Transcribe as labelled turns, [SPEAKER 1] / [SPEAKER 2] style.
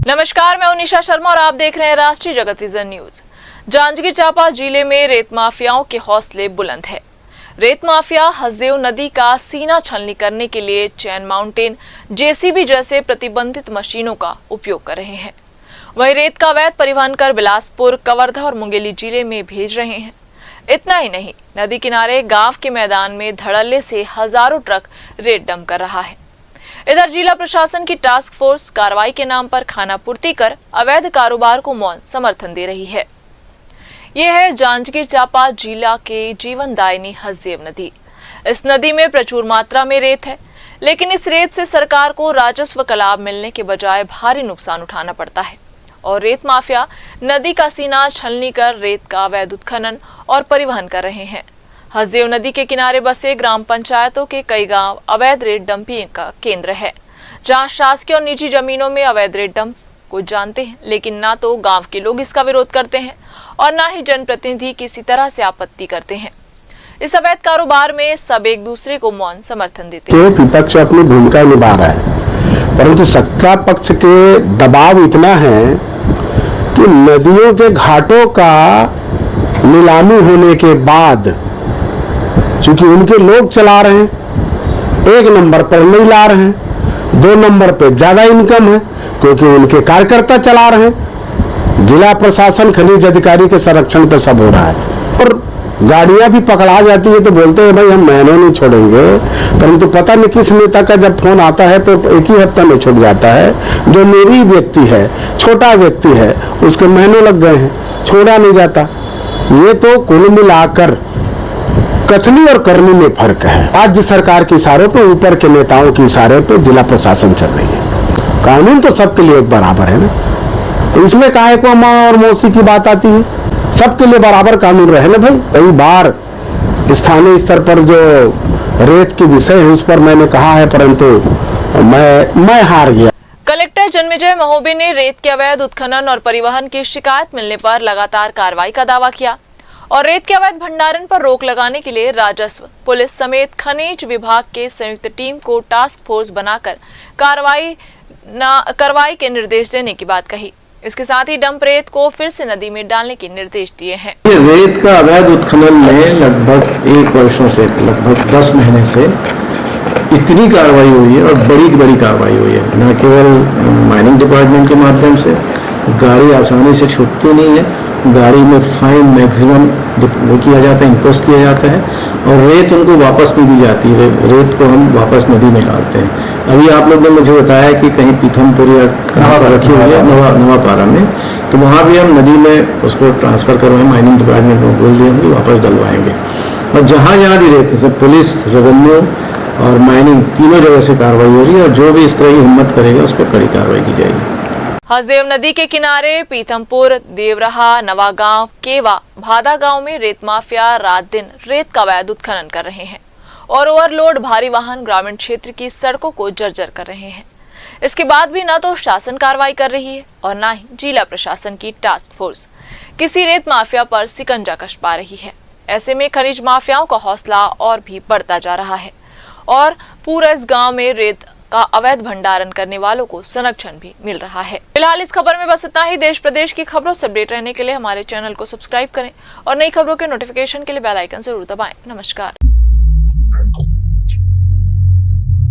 [SPEAKER 1] नमस्कार, मैं उनिशा शर्मा और आप देख रहे हैं राष्ट्रीय जगत विजन न्यूज। जांजगीर चांपा जिले में रेत माफियाओं के हौसले बुलंद है। रेत माफिया हसदेव नदी का सीना छलनी करने के लिए चैन माउंटेन, जेसीबी जैसे प्रतिबंधित मशीनों का उपयोग कर रहे हैं। वहीं रेत का अवैध परिवहन कर बिलासपुर, कवर्धा और मुंगेली जिले में भेज रहे हैं। इतना ही नहीं, नदी किनारे गांव के मैदान में धड़ल्ले से हजारों ट्रक रेत डंप कर रहा है। इधर जिला प्रशासन की टास्क फोर्स कार्रवाई के नाम पर खानापूर्ति कर अवैध कारोबार को मौन समर्थन दे रही है। यह है जांजगीर चांपा जिला के जीवनदायिनी हसदेव नदी। इस नदी में प्रचुर मात्रा में रेत है, लेकिन इस रेत से सरकार को राजस्व का लाभ मिलने के बजाय भारी नुकसान उठाना पड़ता है और रेत माफिया नदी का सीना छलनी कर रेत का अवैध उत्खनन और परिवहन कर रहे हैं। हसदेव नदी के किनारे बसे ग्राम पंचायतों के कई गांव अवैध रेत डंपिंग का केंद्र है, जहां शासकीय और निजी जमीनों में अवैध रेत डंप को जानते हैं, लेकिन ना तो गांव के लोग इसका विरोध करते हैं और ना ही जनप्रतिनिधि किसी तरह से आपत्ति करते हैं। इस अवैध कारोबार में सब एक दूसरे को मौन समर्थन देते हैं।
[SPEAKER 2] विपक्ष अपनी भूमिका निभा रहा है, परंतु सत्ता पक्ष के दबाव इतना है कि नदियों के घाटों का नीलामी होने के बाद चूंकि उनके लोग चला रहे हैं, एक नंबर पर नहीं ला रहे हैं, 2 नंबर पे ज्यादा इनकम है क्योंकि उनके कार्यकर्ता चला रहे हैं। जिला प्रशासन, खनिज अधिकारी के संरक्षण पे सब हो रहा है और गाड़ियां भी पकड़ा जाती है तो बोलते हैं भाई हम महीनों नहीं छोड़ेंगे, परंतु पता नहीं किस नेता का जब फोन आता है तो एक ही हफ्ता में छूट जाता है। जो मेरी व्यक्ति है, छोटा व्यक्ति है, उसके महीनों लग गए हैं, छोड़ा नहीं जाता। ये तो कुल मिलाकर कथनी और करनी में फर्क है। राज्य सरकार के इशारों पे, ऊपर के नेताओं के इशारे पे जिला प्रशासन चल रही है। कानून तो सबके लिए एक बराबर है ना, तो इसमें काहे को माँ और मौसी की बात आती है? सबके लिए बराबर कानून रहे ना भाई। कई बार स्थानीय स्तर पर जो रेत के विषय है उस पर मैंने कहा है, परंतु मैं हार गया।
[SPEAKER 1] कलेक्टर जन्मेजय महोबे ने रेत के अवैध उत्खनन और परिवहन की शिकायत मिलने पर लगातार कार्रवाई का दावा किया और रेत के अवैध भंडारण पर रोक लगाने के लिए राजस्व, पुलिस समेत खनिज विभाग के संयुक्त टीम को टास्क फोर्स बनाकर कार्रवाई के निर्देश देने की बात कही। इसके साथ ही डंप रेत को फिर से नदी में डालने के निर्देश दिए हैं।
[SPEAKER 3] रेत का अवैध उत्खनन में लगभग 1 वर्षों से, लगभग 10 महीने से इतनी कार्रवाई हुई है और बड़ी कार्रवाई हुई है। न केवल माइनिंग डिपार्टमेंट के माध्यम से गाड़ी आसानी से छूटती नहीं है, गाड़ी में फाइन मैक्सिमम वो किया जाता है, इम्पोज किया जाता है और रेत उनको वापस नहीं दी जाती है। रेत को हम वापस नदी में डालते हैं। अभी आप लोगों ने मुझे बताया कि कहीं पीथमपुर या कहाँ पर रखी हुई है, नवापारा में, तो वहाँ भी हम नदी में उसको ट्रांसफर करवाएं। माइनिंग डिपार्टमेंट को बोल दिए हम वापस डलवाएंगे। और जहाँ भी रेत है, पुलिस, रेवेन्यू और माइनिंग तीनों जगह से कार्रवाई हो रही है और जो भी इस तरह की हिम्मत करेगा उस पर कड़ी कार्रवाई की जाएगी।
[SPEAKER 1] हसदेव नदी के किनारे पीथमपुर, देवराहा, नवागांव, केवा, भादा गांव में रेत माफिया रात दिन रेत का अवैध उत्खनन कर रहे हैं और ओवरलोड भारी वाहन ग्रामीण क्षेत्र की सड़कों को जर्जर कर रहे हैं। इसके बाद भी न तो शासन कार्रवाई कर रही है और न ही जिला प्रशासन की टास्क फोर्स किसी रेत माफिया पर शिकंजा कस पा रही है। ऐसे में खनिज माफियाओं का हौसला और भी बढ़ता जा रहा है और पूरा इस गाँव में रेत का अवैध भंडारण करने वालों को संरक्षण भी मिल रहा है। फिलहाल इस खबर में बस इतना ही। देश प्रदेश की खबरों से अपडेट रहने के लिए हमारे चैनल को सब्सक्राइब करें और नई खबरों के नोटिफिकेशन के लिए बेल आइकन जरूर दबाएं। नमस्कार।